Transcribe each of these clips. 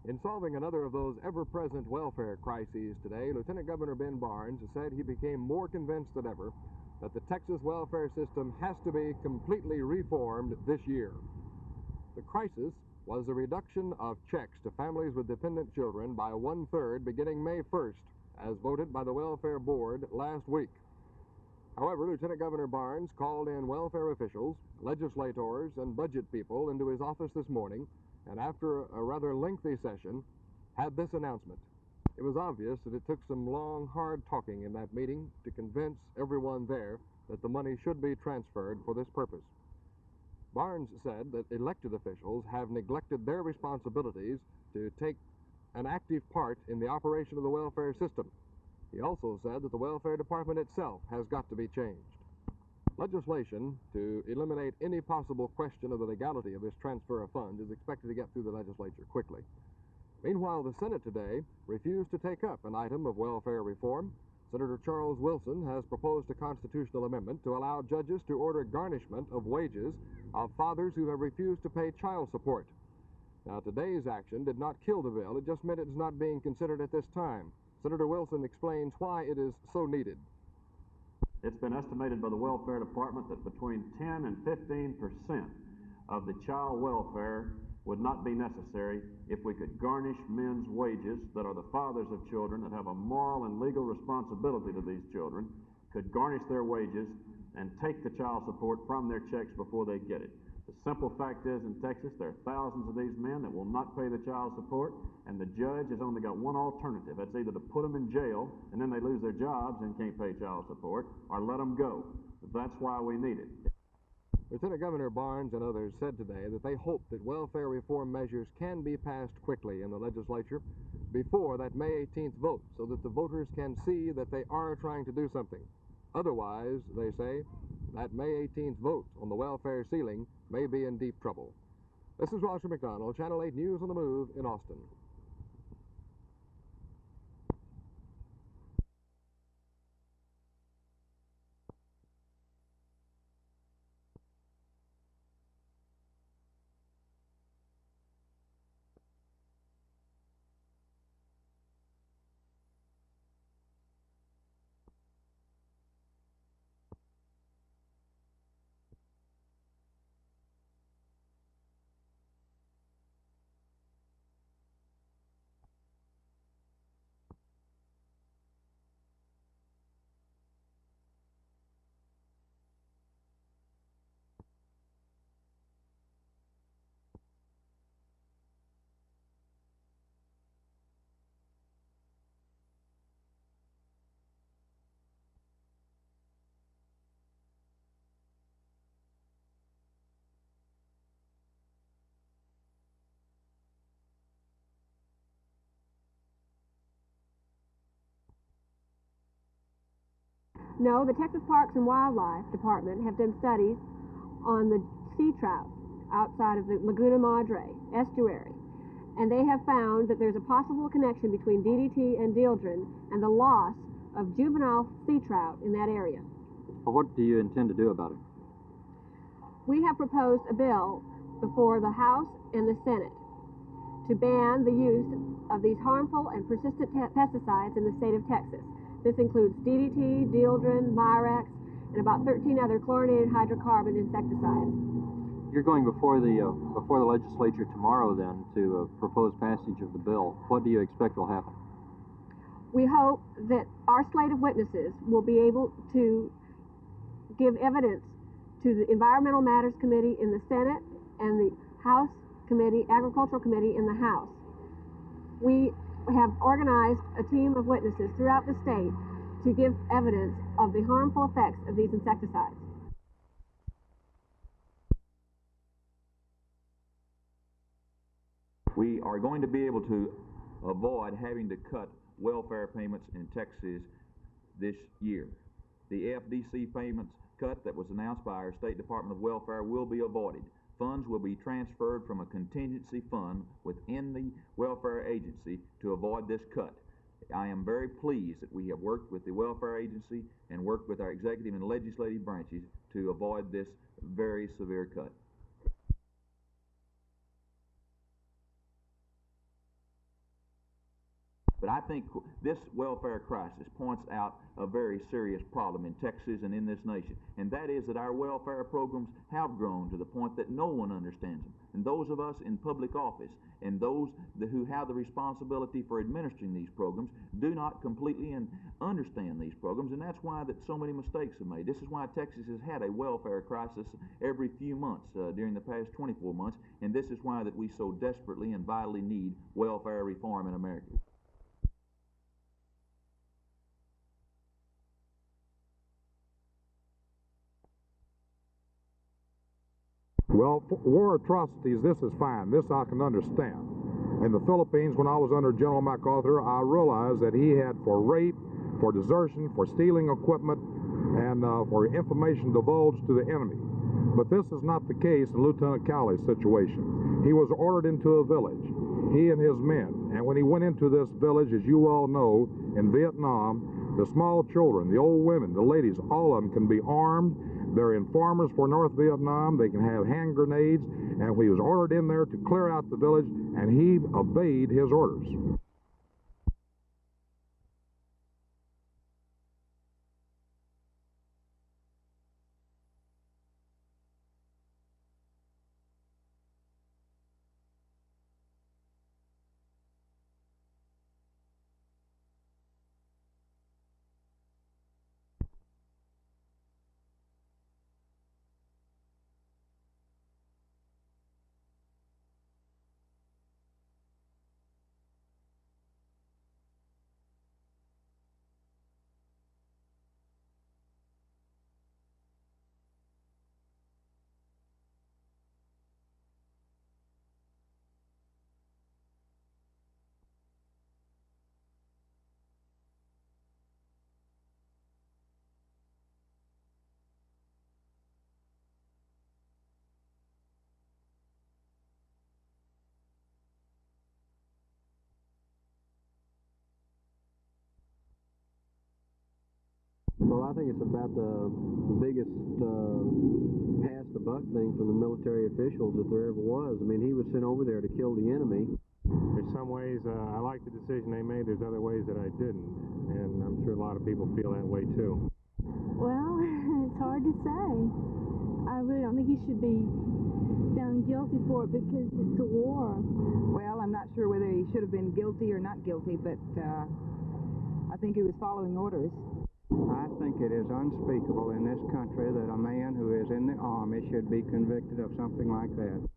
In solving another of those ever-present welfare crises today, Lieutenant Governor Ben Barnes said he became more convinced than ever that the Texas welfare system has to be completely reformed this year. The crisis was the reduction of checks to families with dependent children by 1/3 beginning May 1st, as voted by the Welfare Board last week. However, Lieutenant Governor Barnes called in welfare officials, legislators, and budget people into his office this morning, and after a rather lengthy session, had this announcement. It was obvious that it took some long, hard talking in that meeting to convince everyone there that the money should be transferred for this purpose. Barnes said that elected officials have neglected their responsibilities to take an active part in the operation of the welfare system. He also said that the welfare department itself has got to be changed. Legislation to eliminate any possible question of the legality of this transfer of funds is expected to get through the legislature quickly. Meanwhile, the Senate today refused to take up an item of welfare reform. Senator Charles Wilson has proposed a constitutional amendment to allow judges to order garnishment of wages of fathers who have refused to pay child support. Now, today's action did not kill the bill. It just meant it is not being considered at this time. Senator Wilson explains why it is so needed. It's been estimated by the Welfare Department that between 10 and 15% of the child welfare would not be necessary if we could garnish men's wages that are the fathers of children that have a moral and legal responsibility to these children, could garnish their wages and take the child support from their checks before they get it. The simple fact is, in Texas, there are thousands of these men that will not pay the child support, and the judge has only got one alternative. That's either to put them in jail, and then they lose their jobs and can't pay child support, or let them go. That's why we need it. Lieutenant Governor Barnes and others said today that they hope that welfare reform measures can be passed quickly in the legislature before that May 18th vote, so that the voters can see that they are trying to do something. Otherwise, they say, that May 18th vote on the welfare ceiling may be in deep trouble. This is Roger McDonald, Channel 8 News on the Move in Austin. No, the Texas Parks and Wildlife Department have done studies on the sea trout outside of the Laguna Madre estuary, and they have found that there's a possible connection between DDT and dieldrin and the loss of juvenile sea trout in that area. Well, what do you intend to do about it? We have proposed a bill before the House and the Senate to ban the use of these harmful and persistent pesticides in the state of Texas. This includes DDT, dieldrin, Mirex, and about 13 other chlorinated hydrocarbon insecticides. You're going before the legislature tomorrow, then, to propose passage of the bill. What do you expect will happen? We hope that our slate of witnesses will be able to give evidence to the Environmental Matters Committee in the Senate and the House Committee, Agricultural Committee in the House. We have organized a team of witnesses throughout the state to give evidence of the harmful effects of these insecticides. We are going to be able to avoid having to cut welfare payments in Texas this year. The FDC payments cut that was announced by our State Department of Welfare will be avoided. Funds will be transferred from a contingency fund within the welfare agency to avoid this cut. I am very pleased that we have worked with the welfare agency and worked with our executive and legislative branches to avoid this very severe cut. But I think this welfare crisis points out a very serious problem in Texas and in this nation, and that is that our welfare programs have grown to the point that no one understands them. And those of us in public office and those who have the responsibility for administering these programs do not completely understand these programs, and that's why that so many mistakes are made. This is why Texas has had a welfare crisis every few months during the past 24 months, and this is why that we so desperately and vitally need welfare reform in America. Well, war atrocities, this is fine. This I can understand. In the Philippines, when I was under General MacArthur, I realized that he had for rape, for desertion, for stealing equipment, and for information divulged to the enemy. But this is not the case in Lieutenant Calley's situation. He was ordered into a village, he and his men. And when he went into this village, as you all know, in Vietnam, the small children, the old women, the ladies, all of them can be armed. They're informers for North Vietnam. They can have hand grenades. And he was ordered in there to clear out the village, and he obeyed his orders. Well, I think it's about the biggest pass the buck thing from the military officials that there ever was. I mean, he was sent over there to kill the enemy. There's some ways I like the decision they made. There's other ways that I didn't, and I'm sure a lot of people feel that way too. Well, it's hard to say. I really don't think he should be found guilty for it because it's a war. Well, I'm not sure whether he should have been guilty or not guilty, but I think he was following orders. I think it is unspeakable in this country that a man who is in the Army should be convicted of something like that.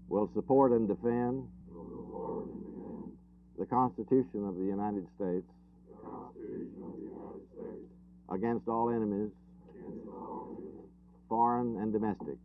Will support and defend the Constitution of the United States against all enemies, foreign and domestic.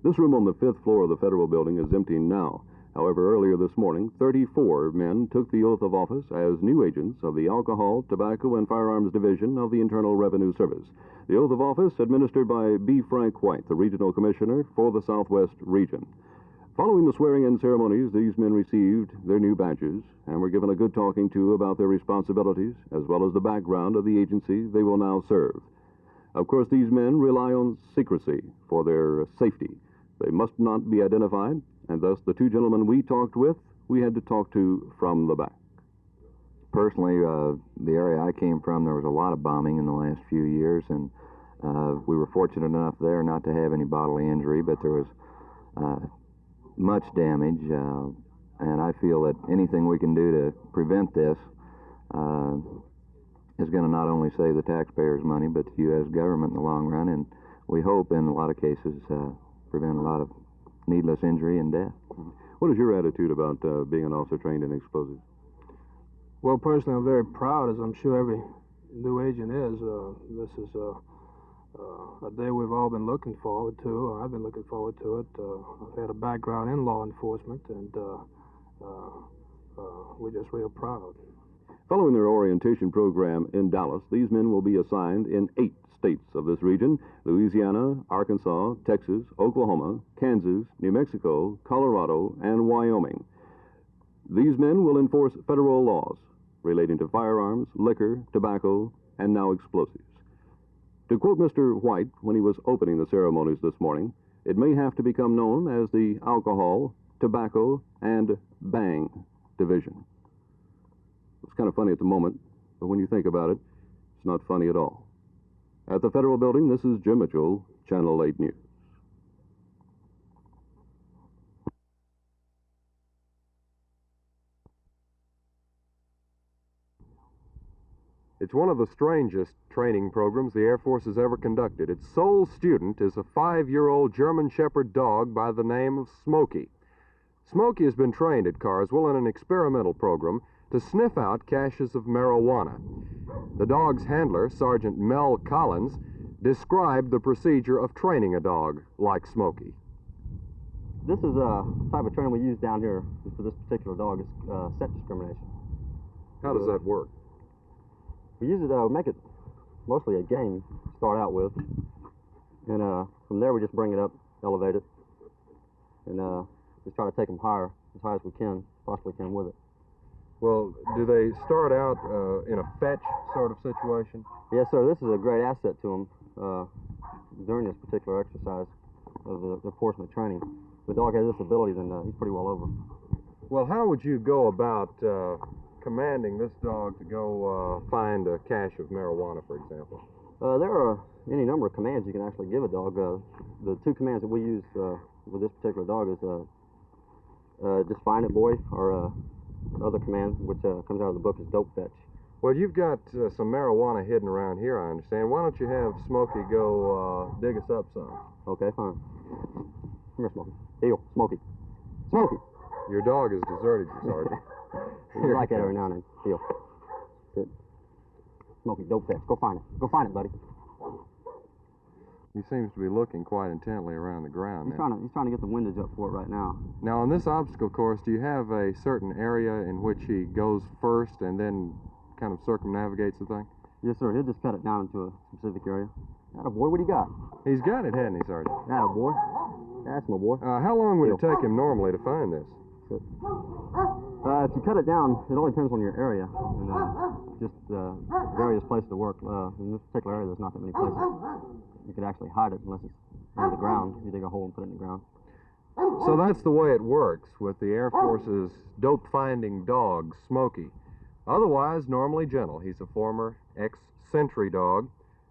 This room on the 5th floor of the federal building is empty now. However, earlier this morning, 34 men took the oath of office as new agents of the Alcohol, Tobacco, and Firearms Division of the Internal Revenue Service. The oath of office administered by B. Frank White, the Regional Commissioner for the Southwest Region. Following the swearing-in ceremonies, these men received their new badges and were given a good talking to about their responsibilities, as well as the background of the agency they will now serve. Of course, these men rely on secrecy for their safety. They must not be identified, and thus the two gentlemen we talked with, we had to talk to from the back. Personally, the area I came from, there was a lot of bombing in the last few years, and we were fortunate enough there not to have any bodily injury, but there was much damage, and I feel that anything we can do to prevent this is going to not only save the taxpayers money, but the U.S. government in the long run, and we hope in a lot of cases prevent a lot of needless injury and death. What is your attitude about being an officer trained in explosives? Well, personally, I'm very proud, as I'm sure every new agent is. This is a day we've all been looking forward to. I've been looking forward to it. I've had a background in law enforcement, and we're just real proud. Following their orientation program in Dallas, these men will be assigned in 8 states of this region: Louisiana, Arkansas, Texas, Oklahoma, Kansas, New Mexico, Colorado, and Wyoming. These men will enforce federal laws relating to firearms, liquor, tobacco, and now explosives. To quote Mr. White when he was opening the ceremonies this morning, it may have to become known as the Alcohol, Tobacco, and Bang Division. It's kind of funny at the moment, but when you think about it, it's not funny at all. At the federal building, this is Jim Mitchell, Channel 8 News. It's one of the strangest training programs the Air Force has ever conducted. Its sole student is a 5-year-old German Shepherd dog by the name of Smokey. Smokey has been trained at Carswell in an experimental program to sniff out caches of marijuana. The dog's handler, Sergeant Mel Collins, described the procedure of training a dog like Smokey. This is a type of training we use down here for this particular dog. It's set discrimination. How does that work? We use it to make it mostly a game to start out with. And from there we just bring it up, elevate it, and just try to take them higher, as high as we can, possibly can with it. Well, do they start out in a fetch sort of situation? Yes, sir. This is a great asset to them during this particular exercise of the enforcement training. If the dog has this ability, then he's pretty well over. Well, how would you go about commanding this dog to go find a cache of marijuana, for example? There are any number of commands you can actually give a dog. The 2 commands that we use with this particular dog is just find it, boy, or other command, which comes out of the book, is dope fetch. Well, you've got some marijuana hidden around here, I understand. Why don't you have Smokey go dig us up some? Okay, fine. Come here, Smokey. Heel, Smokey. Smokey! Your dog has deserted you, Sergeant. You like that every now and then. Heel. Good. Smokey, dope fetch. Go find it. Go find it, buddy. He seems to be looking quite intently around the ground. He's trying to get the windage up for it right now. Now, on this obstacle course, do you have a certain area in which he goes first and then kind of circumnavigates the thing? Yes, sir. He'll just cut it down into a specific area. Atta boy, what do you got? He's got it, hasn't he, Sergeant? Atta boy. That's my boy. How long would it take him normally to find this? If you cut it down, it only depends on your area and just various places to work. In this particular area, there's not that many places you could actually hide it unless it's in the ground. You dig a hole and put it in the ground. So that's the way it works with the Air Force's dope-finding dog, Smokey. Otherwise, normally gentle. He's a former ex-sentry dog,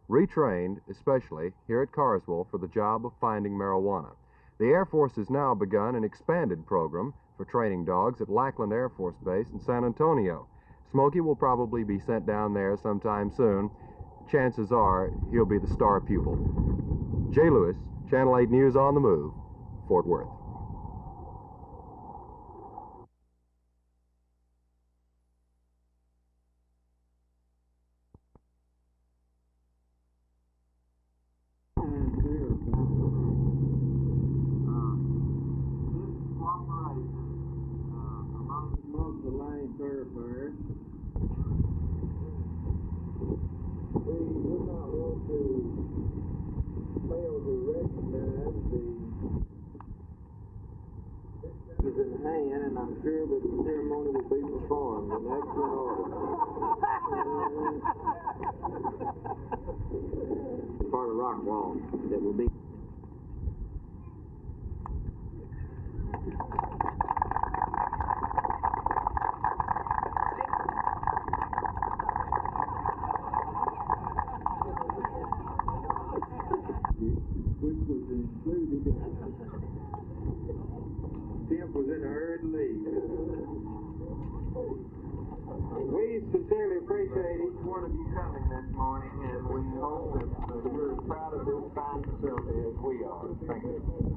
retrained, especially here at Carswell, for the job of finding marijuana. The Air Force has now begun an expanded program for training dogs at Lackland Air Force Base in San Antonio. Smokey will probably be sent down there sometime soon. Chances are he'll be the star pupil. Jay Lewis, Channel 8 News on the Move, Fort Worth. the lane thoroughfare. We would not want to fail to recognize the is in hand, and I'm sure that the ceremony will be performed in excellent order. Part of rock wall that will be. Which was included. Tim was in a hurried lead. We sincerely appreciate each one of you coming this morning, and we hope that you're as proud of this fine facility as we are. Thank you.